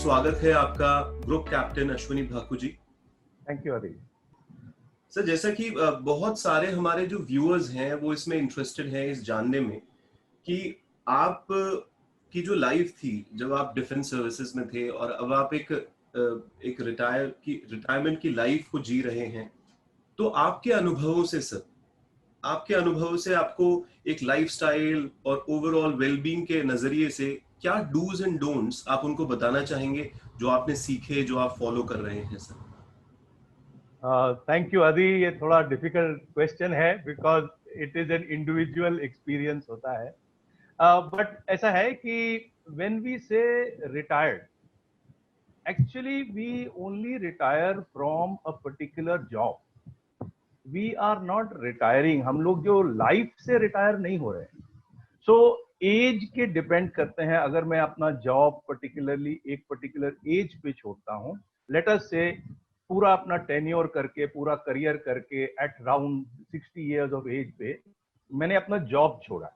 स्वागत है आपका group captain Ashwini Bhaku ji. Thank you अभी। सर, जैसा कि बहुत सारे हमारे जो व्यूअर्स हैं वो इसमें इंटरेस्टेड हैं इस जानने में कि आप की जो लाइफ थी जब आप डिफेंस सर्विसेज में थे और अब आप एक रिटायरमेंट की लाइफ को जी रहे हैं, तो आपके अनुभवों से सर, आपके अनुभव से आपको एक लाइफस्टाइल और ओवरऑल वेलबींग के नजरिए से क्या डूज एंड डोंट्स आप उनको बताना चाहेंगे जो आपने सीखे, जो आप फॉलो कर रहे हैं सर? थैंक यू अदी। ये थोड़ा डिफिकल्ट क्वेश्चन है because it is an individual experience होता है, बट ऐसा है कि when we say retired, actually we only retire from a particular job. We are not retiring, हम लोग जो लाइफ से रिटायर नहीं हो रहे हैं। सो एज के डिपेंड करते हैं। अगर मैं अपना जॉब पर्टिकुलरली एक पर्टिकुलर एज पे छोड़ता हूँ, लेट अस से पूरा अपना टेन्योर करके, पूरा करियर करके at around 60 years of age पे मैंने अपना जॉब छोड़ा,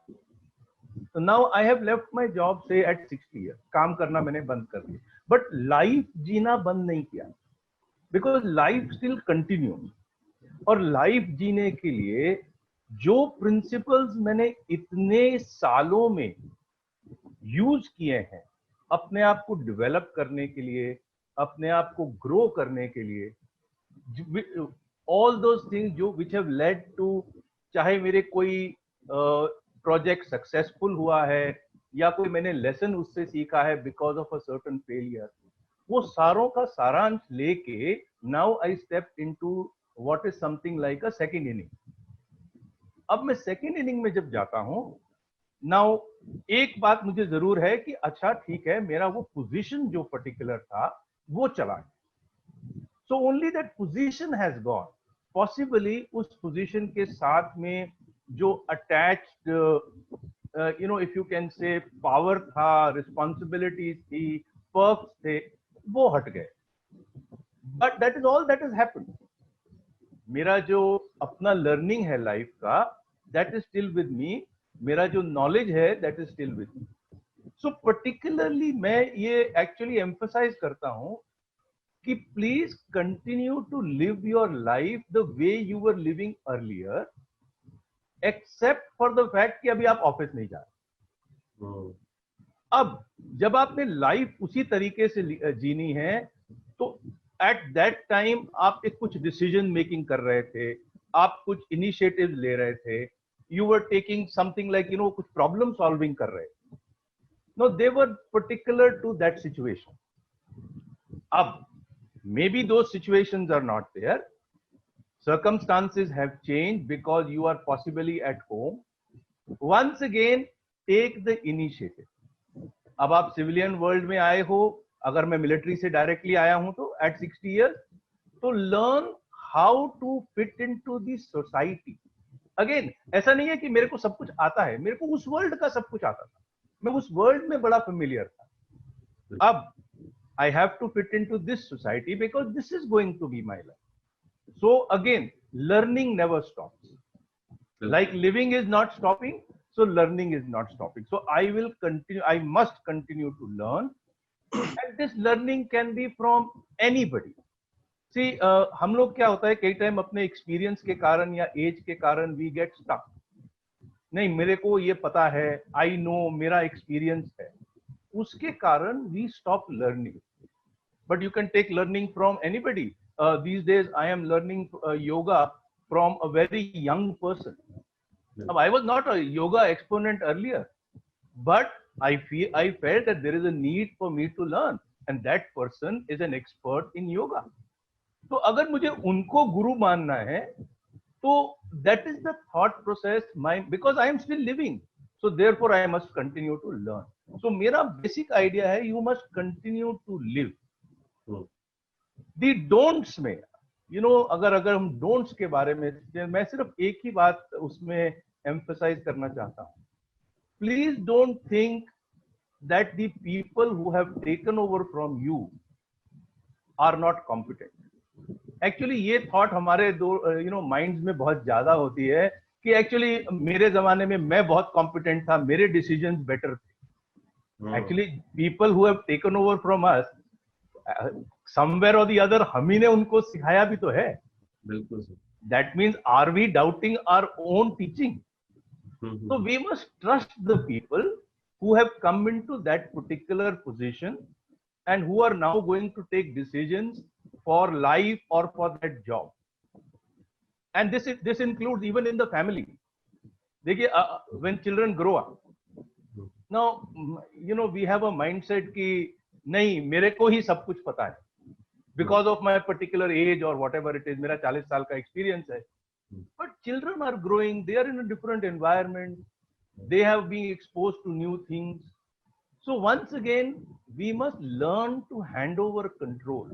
तो now I have left my job से एट 60 इयर्स, काम करना मैंने बंद कर दिया, बट लाइफ जीना बंद नहीं किया, बिकॉज लाइफ स्टिल कंटिन्यू। और लाइफ जीने के लिए जो प्रिंसिपल्स मैंने इतने सालों में यूज किए हैं अपने आप को डेवलप करने के लिए, अपने आप को ग्रो करने के लिए, ऑल दोज थिंग्स जो विच हैव लेड टू, चाहे मेरे कोई प्रोजेक्ट सक्सेसफुल हुआ है या कोई मैंने लेसन उससे सीखा है because of a certain failure, वो सारों का सारांश लेके now I step into what is something like a second inning. अब मैं सेकंड इनिंग में जब जाता हूं, नाउ एक बात मुझे जरूर है कि अच्छा ठीक है, मेरा वो पोजीशन जो पर्टिकुलर था वो चला, so only that position has gone. Possibly उस पोजीशन के साथ में जो attached if you can say power था, रिस्पॉन्सिबिलिटीज थी, पर्क्स थे, वो हट गए, but that is all that is happened. मेरा जो अपना लर्निंग है लाइफ का, that is still with me. मेरा जो नॉलेज है that is still with me. So particularly मैं ये एक्चुअली एम्फसाइज करता हूं कि please continue to live your life the way you were living earlier, except for the fact कि अभी आप ऑफिस नहीं जा रहे। अब जब आपने लाइफ उसी तरीके से जीनी है, तो एट दैट टाइम आप एक कुछ डिसीजन मेकिंग कर रहे थे, आप कुछ इनिशिएटिव ले रहे थे, you were taking something like कुछ प्रॉब्लम सॉल्विंग कर रहे थे। No, they were particular to that situation. अब maybe those situations are not there, circumstances have changed because you are possibly at home. Once again, take the initiative. अब आप civilian world में आए हो, अगर मैं मिलिट्री से directly आया हूं तो एट 60 इयर्स, तो learn how to fit into the society. Again, ऐसा नहीं है कि मेरे को सब कुछ आता है, मेरे को उस वर्ल्ड का सब कुछ आता था, मैं उस वर्ल्ड में बड़ा फेमिलियर था। अब I have to fit into this society because this is going to be my life. So again, learning never stops. Like living is not stopping, so learning is not stopping. So I will continue, I must continue to learn. And this learning can be from anybody. See, हम लोग क्या होता है, कई time अपने experience के कारण या एज के कारण we get stuck. नहीं, मेरे को ये पता है, I know, मेरा एक्सपीरियंस है, उसके कारण we stop learning. But you can take learning from anybody. These days I am learning yoga from a very young person. Now, I was not a yoga exponent earlier, but I felt that there is a need for me to learn, and that person is an expert in yoga. तो अगर मुझे उनको गुरु मानना है, तो that is the thought process, because I am still living, so therefore I must continue to learn. So मेरा basic idea है, you must continue to live. The don'ts में, अगर हम डोंट्स के बारे में, मैं सिर्फ एक ही बात उसमें एम्फसाइज करना चाहता हूं। Please don't think that the people who have taken over from you are not competent. Actually ये थॉट हमारे माइंड्स में बहुत ज्यादा होती है कि एक्चुअली मेरे जमाने में मैं बहुत कॉम्पिटेंट था, मेरे डिसीजंस बेटर थे। Actually, people who have taken over from us, somewhere or the other हम ही ने उनको सिखाया भी तो है. बिल्कुल sir. That means, are we doubting our own teaching? So we must trust the people who have come into that particular position and who are now going to take decisions for life or for that job. And this includes even in the family. When children grow up, now we have a mindset कि नहीं मेरे को ही सब कुछ पता है because of my particular age or whatever it is. मेरा 40 साल का experience है. But children are growing, they are in a different environment, they have been exposed to new things. So once again, we must learn to hand over control.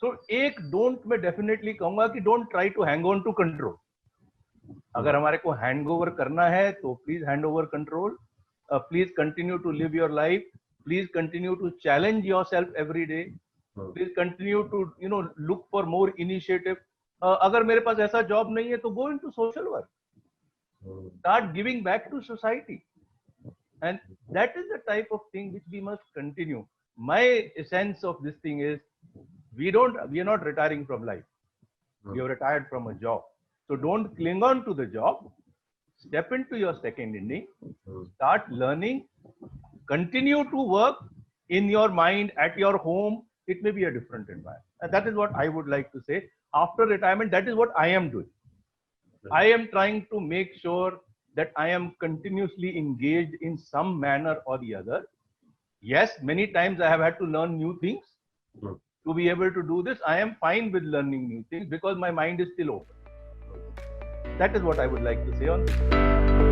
So एक don't मैं definitely कहूँगा कि don't try to hang on to control. अगर हमारे को hand over करना है तो please hand over control. Please continue to live your life. Please continue to challenge yourself every day. Please continue to look for more initiative. अगर मेरे पास ऐसा job नहीं है तो go into social work. Start giving back to society. And that is the type of thing which we must continue. My sense of this thing is we are not retiring from life. We have retired from a job. So don't cling on to the job. Step into your second inning. Start learning. Continue to work in your mind, at your home. It may be a different environment. And that is what I would like to say. After retirement, that is what I am doing. I am trying to make sure that I am continuously engaged in some manner or the other. Yes, many times I have had to learn new things to be able to do this. I am fine with learning new things because my mind is still open. That is what I would like to say on this.